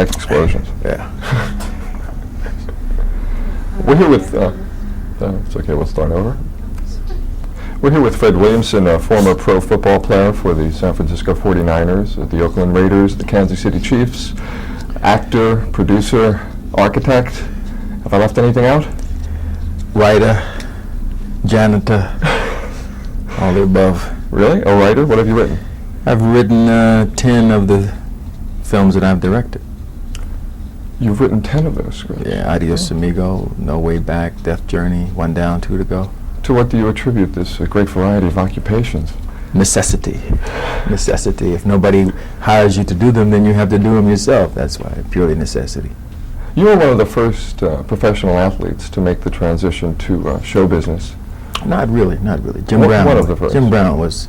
like explosions. Yeah. We're here with, it's okay, we'll start over. We're here with Fred Williamson, a former pro football player for the San Francisco 49ers, the Oakland Raiders, the Kansas City Chiefs, actor, producer, architect. Have I left anything out? Writer, janitor, all the above. Really? A writer? What have you written? I've written 10 of the films that I've directed. You've written 10 of those scripts? Yeah, Adios Amigo, No Way Back, Death Journey, One Down, Two to Go. To what do you attribute this great variety of occupations? Necessity. Necessity. If nobody hires you to do them, then you have to do them yourself. That's why, purely necessity. You were one of the first professional athletes to make the transition to show business. Not really, not really. One of the first. Jim Brown was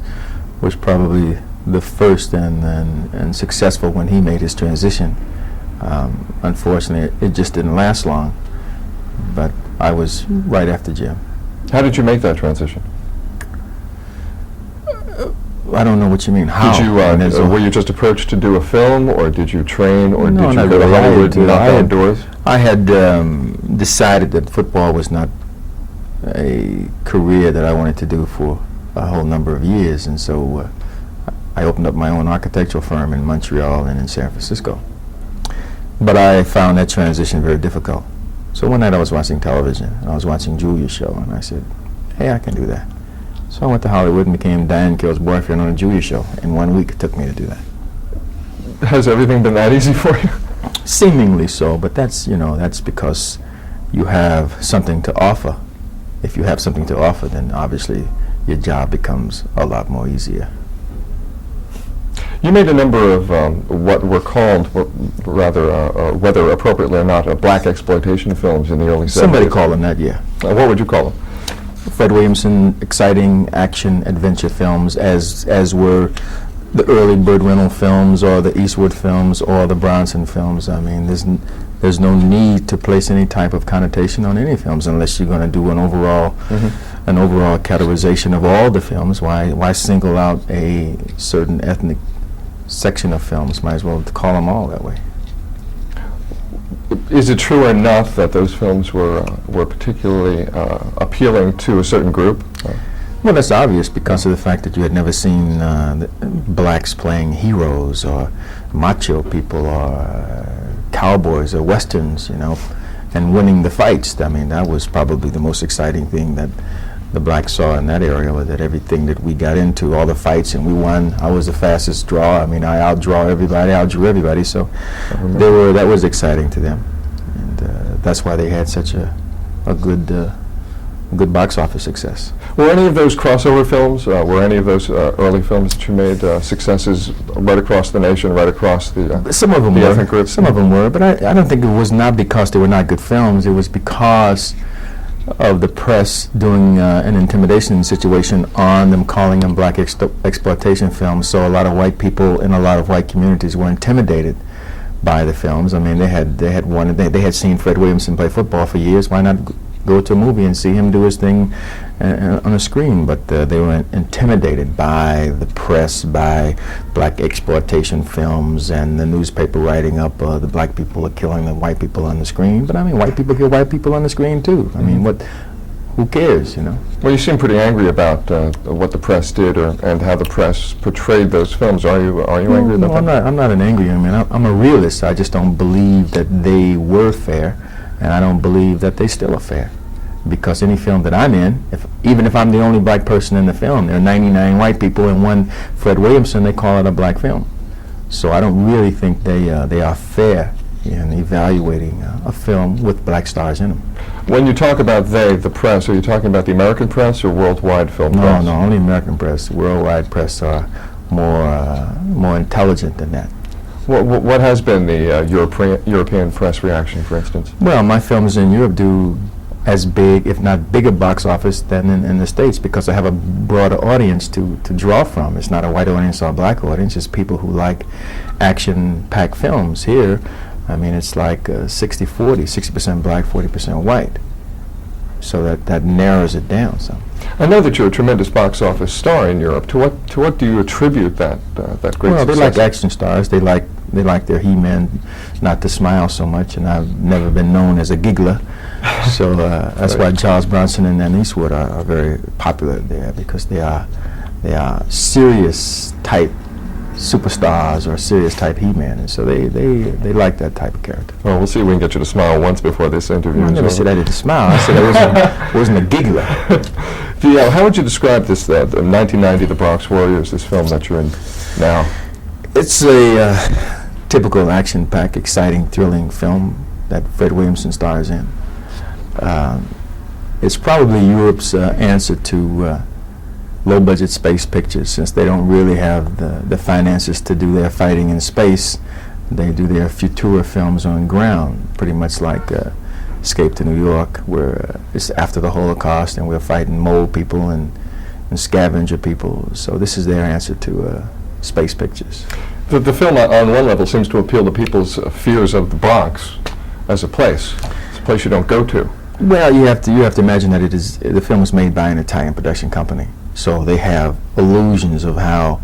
probably the first and successful when he made his transition. Unfortunately, it just didn't last long, but I was right after Jim. How did you make that transition? I don't know what you mean. How? Did you, were you just approached to do a film, or did you train, or No, did you not go to really. Hollywood and knock on doors? I had decided that football was not a career that I wanted to do for a whole number of years, and so I opened up my own architectural firm in Montreal and in San Francisco. But I found that transition very difficult. So one night I was watching television, and I was watching Julia's show, and I said, hey, I can do that. So I went to Hollywood and became Diane Keel's boyfriend on a Julia show. In 1 week it took me to do that. Has everything been that easy for you? Seemingly so, but that's, you know, that's because you have something to offer. If you have something to offer, then obviously your job becomes a lot more easier. You made a number of what were called, rather, whether appropriately or not, black exploitation films in the early 70s. Somebody called them that, yeah. What would you call them? Fred Williamson, exciting action adventure films, as were the early Burt Reynolds films or the Eastwood films or the Bronson films. I mean, there's no need to place any type of connotation on any films unless you're going to do an overall categorization of all the films. Why single out a certain ethnic section of films? Might as well call them all that way. Is it true enough that those films were particularly appealing to a certain group? Well, that's obvious because of the fact that you had never seen blacks playing heroes or macho people or cowboys or westerns, you know, and winning the fights. I mean, that was probably the most exciting thing that the blacks saw in that area, was that everything that we got into, all the fights, and we won. I was the fastest draw. I mean, I outdrew everybody, so that was exciting to them. And that's why they had such a good box office success. Were any of those crossover films, were any of those early films that you made successes right across the nation, right across the Some of them the were. ethnic groups? Some of them were, but I don't think it was not because they were not good films. It was because of the press doing an intimidation situation on them, calling them black exploitation films. So a lot of white people in a lot of white communities were intimidated by the films. I mean, they had seen Fred Williamson play football for years. Why not go to a movie and see him do his thing on a screen? But they were intimidated by the press, by black exploitation films, and the newspaper writing up the black people are killing the white people on the screen. But I mean, white people kill white people on the screen too. I mean, who cares, you know? Well, you seem pretty angry about what the press did and how the press portrayed those films. Are you angry about that? I'm not an angry. I mean, I'm a realist. I just don't believe that they were fair, and I don't believe that they still are fair. Because any film that I'm in, even if I'm the only black person in the film, there are 99 white people and one Fred Williamson, they call it a black film. So I don't really think they are fair in evaluating a film with black stars in them. When you talk about the press, are you talking about the American press or worldwide film press? No, only American press. Worldwide press are more intelligent than that. What has been the European press reaction, for instance? Well, my films in Europe do as big, if not bigger, box office than in the States, because I have a broader audience to draw from. It's not a white audience or a black audience, it's people who like action-packed films. Here, I mean, it's like 60-40, 60% black, 40% white. So that narrows it down some. I know that you're a tremendous box office star in Europe. To what do you attribute that great success? Well, they like action stars. They like They like their He-Man not to smile so much, and I've never been known as a giggler. So that's why Charles Bronson and Ann Eastwood are very popular there, because they are serious type superstars or serious type He-Man, and so they like that type of character. Well, we'll see if we can get you to smile once before this interview. I never said I didn't smile. I said I wasn't a giggler. How would you describe this, the 1990 The Bronx Warriors, this film that you're in now? It's a typical action-packed, exciting, thrilling film that Fred Williamson stars in. It's probably Europe's answer to low-budget space pictures, since they don't really have the finances to do their fighting in space. They do their Futura films on ground, pretty much like Escape to New York, where it's after the Holocaust and we're fighting mole people and scavenger people. So this is their answer to space pictures. The film, on one level, seems to appeal to people's fears of the Bronx as a place. It's a place you don't go to. Well, you have to imagine that the film was made by an Italian production company. So they have illusions of how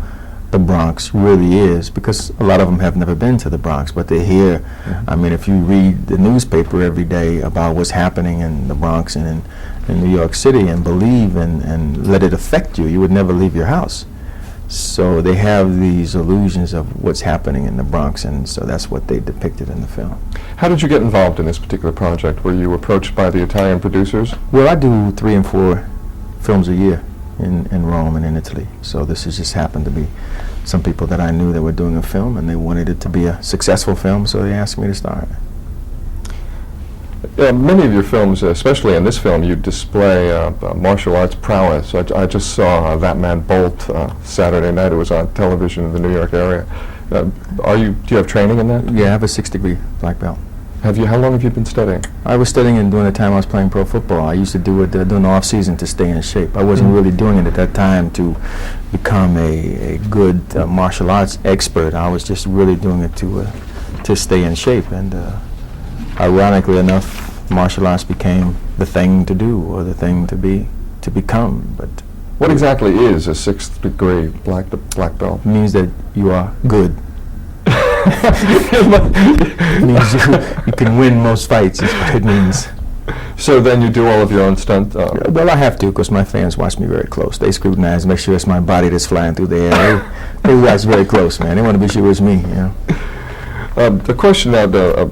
the Bronx really is, because a lot of them have never been to the Bronx, but they hear. I mean, if you read the newspaper every day about what's happening in the Bronx and in New York City, and believe and let it affect you, you would never leave your house. So they have these illusions of what's happening in the Bronx, and so that's what they depicted in the film. How did you get involved in this particular project? Were you approached by the Italian producers? Well, I do 3 and 4 films a year in Rome and in Italy. So this has just happened to be some people that I knew that were doing a film, and they wanted it to be a successful film, so they asked me to star in it. Many of your films, especially in this film, you display martial arts prowess. I just saw That Man Bolt Saturday night. It was on television in the New York area. Do you have training in that? Yeah, I have a 6-degree black belt. How long have you been studying? I was studying it during the time I was playing pro football. I used to do it during the off season to stay in shape. I wasn't really doing it at that time to become a good martial arts expert. I was just really doing it to stay in shape. And ironically enough, martial arts became the thing to do, or the thing to become. But what exactly is a 6th-degree black belt? It means that you are good. It means you can win most fights, is what it means. So then you do all of your own stunt? Well, I have to, because my fans watch me very close. They scrutinize, make sure it's my body that's flying through the air. They watch very close, man. They want to be sure it's me, you know. The question now,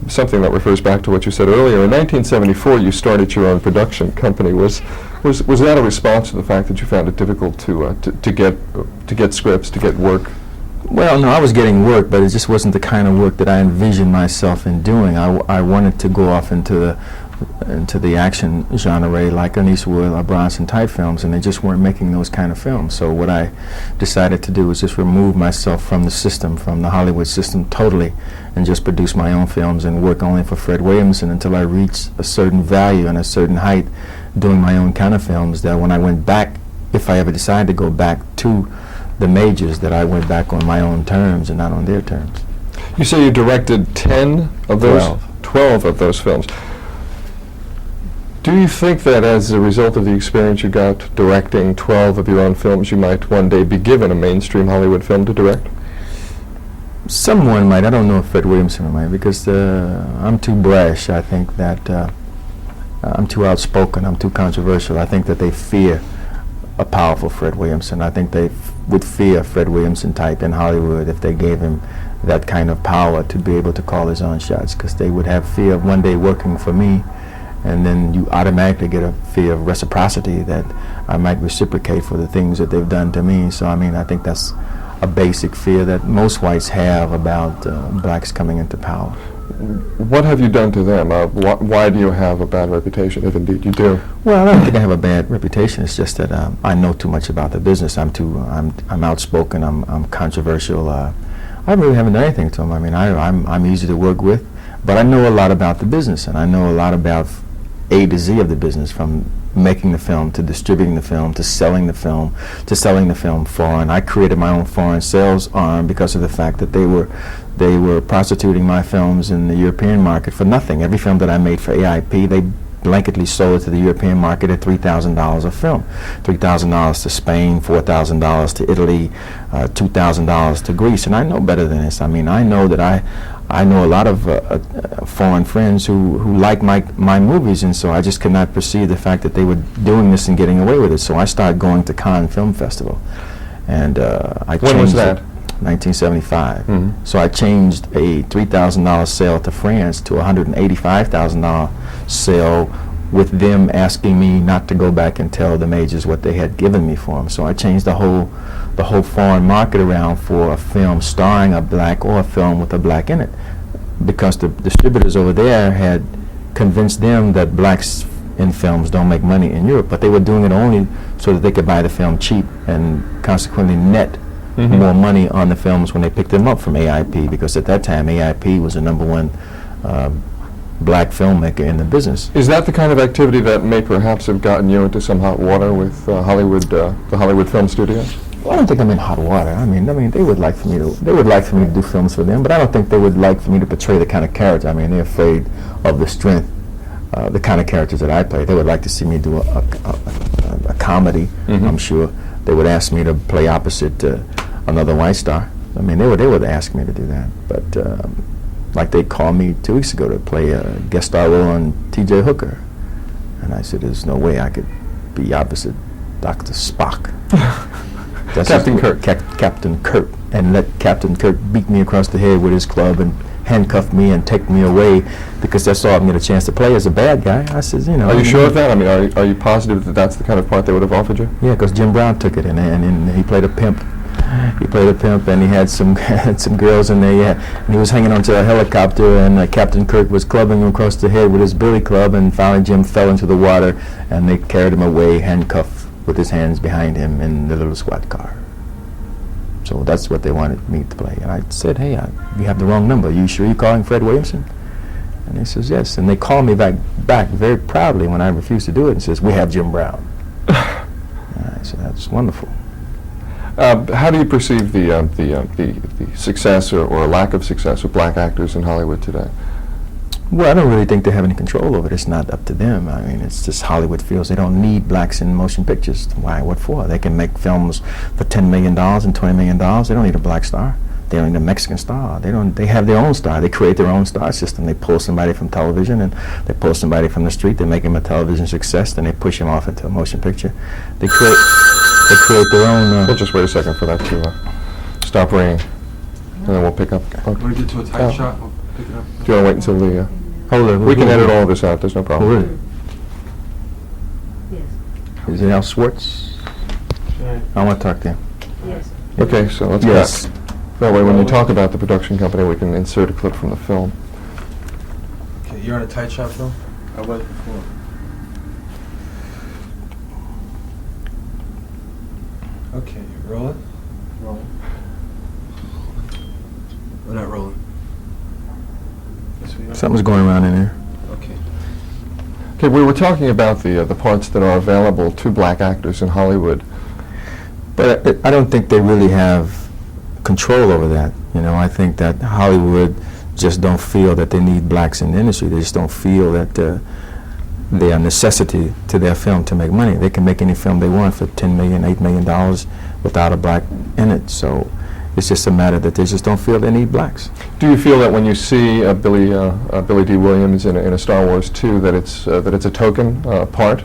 something that refers back to what you said earlier. In 1974, you started your own production company. Was that a response to the fact that you found it difficult to get scripts, to get work? Well, no, I was getting work, but it just wasn't the kind of work that I envisioned myself in doing. I wanted to go off into the action genre, like an Eastwood or Bronson type films, and they just weren't making those kind of films. So what I decided to do was just remove myself from the system, from the Hollywood system totally, and just produce my own films and work only for Fred Williamson until I reached a certain value and a certain height doing my own kind of films, that when I went back, if I ever decided to go back to the majors, that I went back on my own terms and not on their terms. You say you directed 10 of those? 12 of those films. Do you think that as a result of the experience you got directing 12 of your own films, you might one day be given a mainstream Hollywood film to direct? Someone might. I don't know if Fred Williamson might, because I'm too brash. I think that I'm too outspoken. I'm too controversial. I think that they fear a powerful Fred Williamson. I think they would fear Fred Williamson type in Hollywood if they gave him that kind of power to be able to call his own shots, because they would have fear of one day working for me, and then you automatically get a fear of reciprocity, that I might reciprocate for the things that they've done to me. So I mean, I think that's a basic fear that most whites have about blacks coming into power. What have you done to them? Why do you have a bad reputation, if indeed you do? Well, I don't think I have a bad reputation. It's just that I know too much about the business. I'm outspoken. I'm controversial. I really haven't done anything to them. I mean, I'm easy to work with, but I know a lot about the business, and I know a lot about A to Z of the business, from making the film to distributing the film to selling the film foreign. I created my own foreign sales arm because of the fact that they were prostituting my films in the European market for nothing. Every film that I made for AIP, they blanketly sold it to the European market at $3,000 a film. $3,000 to Spain, $4,000 to Italy, $2,000 to Greece. And I know better than this. I mean, I know that I know a lot of foreign friends who like my movies, and so I just could not perceive the fact that they were doing this and getting away with it. So I started going to Cannes Film Festival, and I When was that? 1975. Mhm. So I changed a $3,000 sale to France to a $185,000 sale, with them asking me not to go back and tell the majors what they had given me for them. So I changed the whole foreign market around for a film starring a black or a film with a black in it, because the distributors over there had convinced them that blacks in films don't make money in Europe, but they were doing it only so that they could buy the film cheap and consequently net more money on the films when they picked them up from AIP, because at that time AIP was the #1 black filmmaker in the business. Is that the kind of activity that may perhaps have gotten you into some hot water with Hollywood, the Hollywood Film Studios? Well, I don't think I'm in hot water. I mean, they would like for me to do films for them, but I don't think they would like for me to portray the kind of character. I mean, they're afraid of the strength, the kind of characters that I play. They would like to see me do a comedy. I'm sure they would ask me to play opposite another white star. I mean, they would ask me to do that, but like they called me 2 weeks ago to play a guest star role on T.J. Hooker, and I said, "There's no way I could be opposite Dr. Spock." That's Captain Kirk. Captain Kirk, and let Captain Kirk beat me across the head with his club and handcuff me and take me away, because that's all I'm going to get a chance to play as a bad guy. I said, you know. Are you sure of that? I mean, are you positive that that's the kind of part they would have offered you? Yeah, because Jim Brown took it, and he played a pimp. He played a pimp, and he had some some girls in there. Yeah, and he was hanging onto a helicopter, and Captain Kirk was clubbing him across the head with his billy club, and finally Jim fell into the water, and they carried him away, handcuffed, with his hands behind him in the little squad car. So that's what they wanted me to play. And I said, "Hey, you have the wrong number. You sure you're calling Fred Williamson?" And he says, "Yes." And they called me back very proudly when I refused to do it, and says, "We have Jim Brown." And I said, "That's wonderful." How do you perceive the success or lack of success of black actors in Hollywood today? Well, I don't really think they have any control over it. It's not up to them. I mean, it's just Hollywood feels they don't need blacks in motion pictures. Why? What for? They can make films for $10 million and $20 million. They don't need a black star. They don't need a Mexican star. They have their own star. They create their own star system. They pull somebody from television, and they pull somebody from the street. They make him a television success. Then they push him off into a motion picture. They create their own. We'll just wait a second for that to stop ringing, and then we'll pick up. Want to get to a tight shot? We'll pick it up. Do you want to wait until the... Hold it. we can edit all of this out. There's no problem. Hold it. Yes. Is it Al Schwartz? I want to talk to him. Yes. Okay, so let's Yes. go. That way, when you talk about the production company, we can insert a clip from the film. Okay, you're on a tight shot, Phil? I was before. Okay, you rolling? Rolling. We're not rolling. Yes, we are. Something's going around in there. Okay. Okay, we were talking about the parts that are available to black actors in Hollywood. But I don't think they really have control over that. You know, I think that Hollywood just don't feel that they need blacks in the industry. They just don't feel that they are a necessity to their film to make money. They can make any film they want for $10 million, $8 million without a black in it. So it's just a matter that they just don't feel they need blacks. Do you feel that when you see Billy D. Williams in a Star Wars 2 that it's a token part?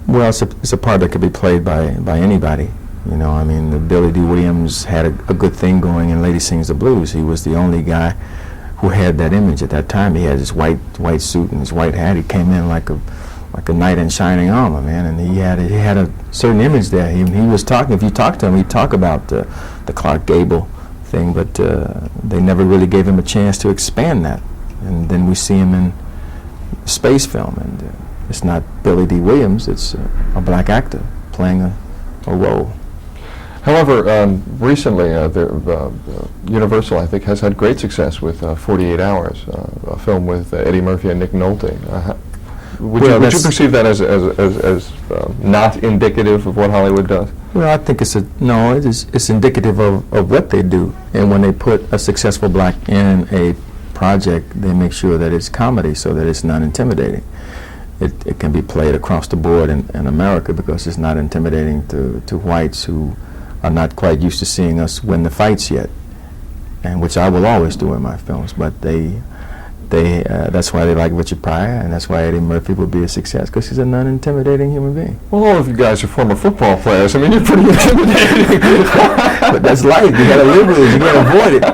Well, it's a part that could be played by anybody. You know, I mean, Billy D. Williams had a good thing going in Lady Sings the Blues. He was the only guy who had that image at that time. He had his white suit and his white hat. He came in like a knight in shining armor, man, and he had a certain image there. He was talking. If you talk to him, he'd talk about the Clark Gable thing, but they never really gave him a chance to expand that. And then we see him in space film, and it's not Billy D. Williams. It's a black actor playing a role. However, recently, Universal, I think, has had great success with 48 Hours, a film with Eddie Murphy and Nick Nolte. Would you perceive that as not indicative of what Hollywood does? Well, I think it's indicative of what they do. And when they put a successful black in a project, they make sure that it's comedy so that it's not intimidating. it can be played across the board in America because it's not intimidating to whites who are not quite used to seeing us win the fights yet, and which I will always do in my films. But that's why they like Richard Pryor, and that's why Eddie Murphy will be a success, because he's a non-intimidating human being. Well, all of you guys are former football players. I mean, you're pretty intimidating. But that's life. You gotta live with it. You can't avoid it.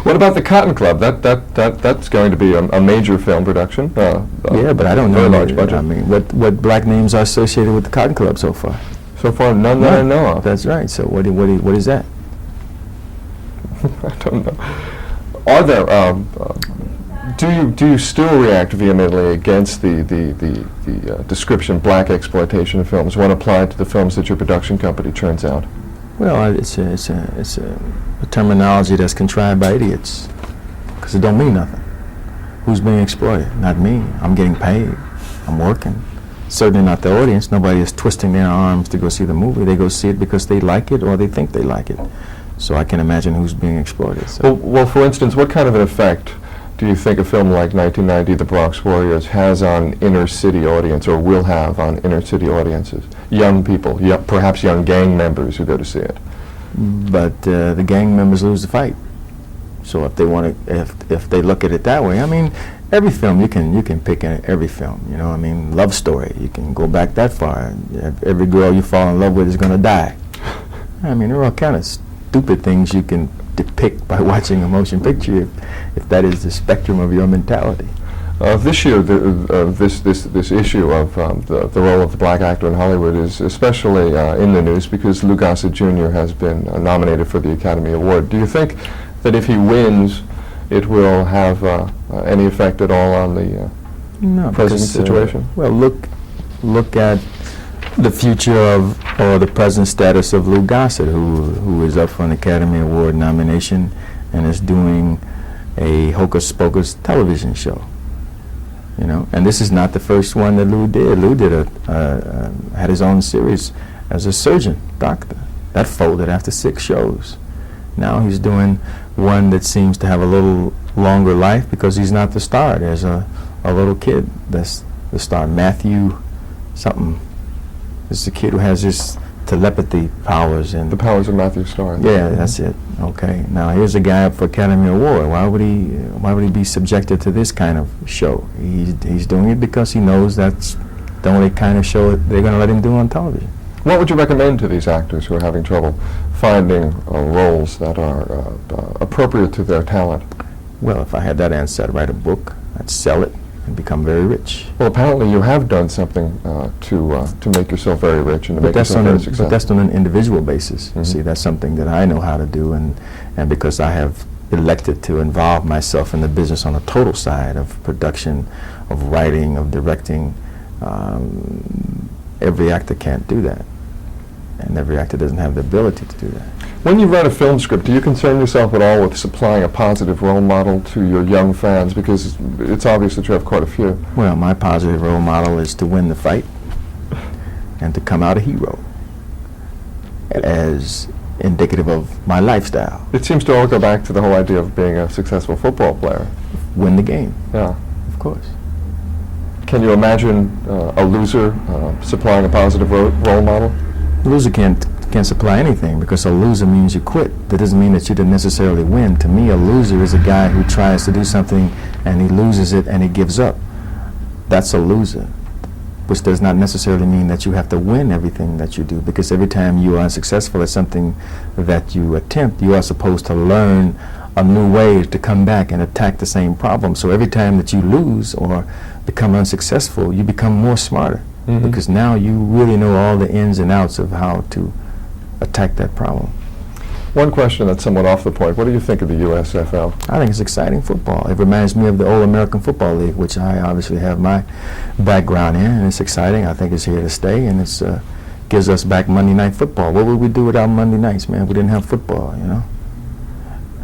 What about the Cotton Club? That's going to be a major film production. Yeah, but I don't know. Very large budget. I mean, what black names are associated with the Cotton Club so far? So far, none that I know of. That's right. So what is that? I don't know. Are there? Do you still react vehemently against the description black exploitation films when applied to the films that your production company churns out? Well, it's a terminology that's contrived by idiots, because it don't mean nothing. Who's being exploited? Not me. I'm getting paid. I'm working. Certainly not the audience. Nobody is twisting their arms to go see the movie. They go see it because they like it or they think they like it. So I can imagine who's being exploited. So. Well, for instance, what kind of an effect do you think a film like 1990, The Bronx Warriors, has on inner city audience, or will have on inner city audiences? Young people, perhaps young gang members who go to see it. But the gang members lose the fight. So if they want to, if they look at it that way, I mean, every film you can pick every film. You know, I mean, love story. You can go back that far. Every girl you fall in love with is going to die. I mean, there are all kind of stupid things you can depict by watching a motion picture, if that is the spectrum of your mentality. This year, this issue of the role of the black actor in Hollywood is especially in the news because Lou Gossett Jr. has been nominated for the Academy Award. Do you think that if he wins, it will have any effect at all on the present situation? Well, look at the future of, or the present status of Lou Gossett, who is up for an Academy Award nomination and is doing a Hocus Pocus television show. You know, and this is not the first one that Lou did. Lou did had his own series as a surgeon, doctor. That folded after 6 shows. Now he's doing one that seems to have a little longer life because he's not the star. There's a little kid that's the star, Matthew something. This is a kid who has his telepathy powers. And the powers of Matthew Starr. Yeah, that's it. Okay. Now here's a guy up for Academy Award. Why would he be subjected to this kind of show? He's doing it because he knows that's the only kind of show they're going to let him do on television. What would you recommend to these actors who are having trouble finding roles that are appropriate to their talent? Well, if I had that answer, I'd write a book. I'd sell it and become very rich. Well, apparently you have done something to make yourself very rich and to make yourself very successful. But that's on an individual basis. Mm-hmm. See, that's something that I know how to do, and because I have elected to involve myself in the business on a total side of production, of writing, of directing, every actor can't do that. And every actor doesn't have the ability to do that. When you write a film script, do you concern yourself at all with supplying a positive role model to your young fans? Because it's obvious that you have quite a few. Well, my positive role model is to win the fight and to come out a hero, as indicative of my lifestyle. It seems to all go back to the whole idea of being a successful football player. Win the game. Yeah. Of course. Can you imagine a loser supplying a positive role model? A loser can't supply anything, because a loser means you quit. That doesn't mean that you didn't necessarily win. To me, a loser is a guy who tries to do something and he loses it and he gives up. That's a loser, which does not necessarily mean that you have to win everything that you do, because every time you are unsuccessful at something that you attempt, you are supposed to learn a new way to come back and attack the same problem. So every time that you lose or become unsuccessful, you become more smarter. Mm-hmm. Because now you really know all the ins and outs of how to attack that problem. One question that's somewhat off the point. What do you think of the USFL? I think it's exciting football. It reminds me of the old American Football League, which I obviously have my background in, and it's exciting. I think it's here to stay, and it's gives us back Monday Night Football. What would we do without Monday nights, man? We didn't have football, you know.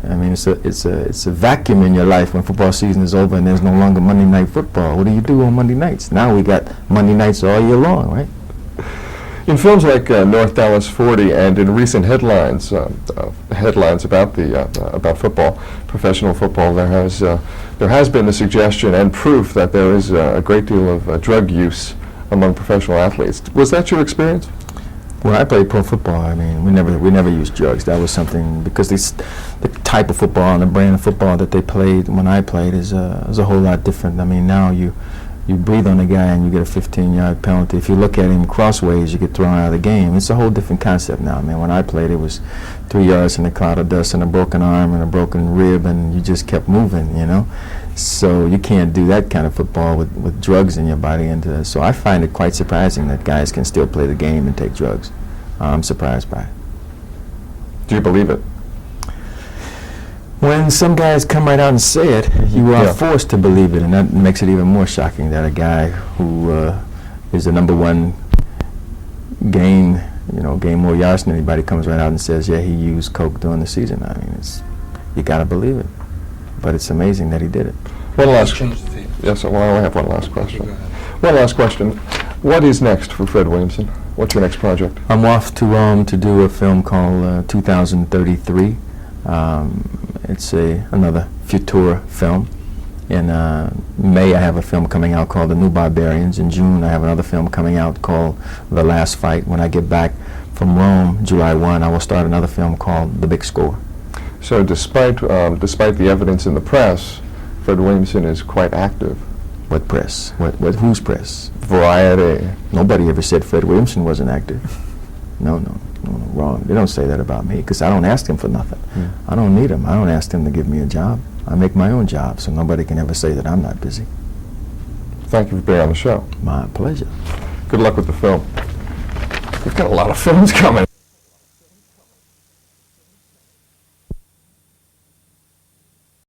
I mean, it's a vacuum in your life when football season is over and there's no longer Monday Night Football. What do you do on Monday nights? Now we got Monday nights all year long, right? In films like North Dallas 40 and in recent headlines about football, professional football, there has there has been the suggestion and proof that there is a great deal of drug use among professional athletes. Was that your experience? When I played pro football, I mean, we never used drugs. That was something, because the type of football and the brand of football that they played when I played is a whole lot different. I mean, now you breathe on a guy and you get a 15-yard penalty. If you look at him crossways, you get thrown out of the game. It's a whole different concept now. I mean, when I played, it was 3 yards in a cloud of dust and a broken arm and a broken rib, and you just kept moving, you know. So you can't do that kind of football with drugs in your body. And so I find it quite surprising that guys can still play the game and take drugs. I'm surprised by it. Do you believe it? When some guys come right out and say it, you are forced to believe it, and that makes it even more shocking that a guy who is the #1 gain more yards than anybody comes right out and says, yeah, he used coke during the season. I mean, you got to believe it. But it's amazing that he did it. One last. Change the tape. Yes, well, I have one last question. Go ahead. One last question. What is next for Fred Williamson? What's your next project? I'm off to Rome to do a film called 2033. It's another Futura film. In May, I have a film coming out called The New Barbarians. In June, I have another film coming out called The Last Fight. When I get back from Rome, July 1, I will start another film called The Big Score. So despite the evidence in the press, Fred Williamson is quite active. What press? Whose press? Variety. Nobody ever said Fred Williamson wasn't active. No, wrong. They don't say that about me, because I don't ask them for nothing. I don't need them. I don't ask them to give me a job. I make my own job, so nobody can ever say that I'm not busy. Thank you for being on the show. My pleasure. Good luck with the film. We've got a lot of films coming.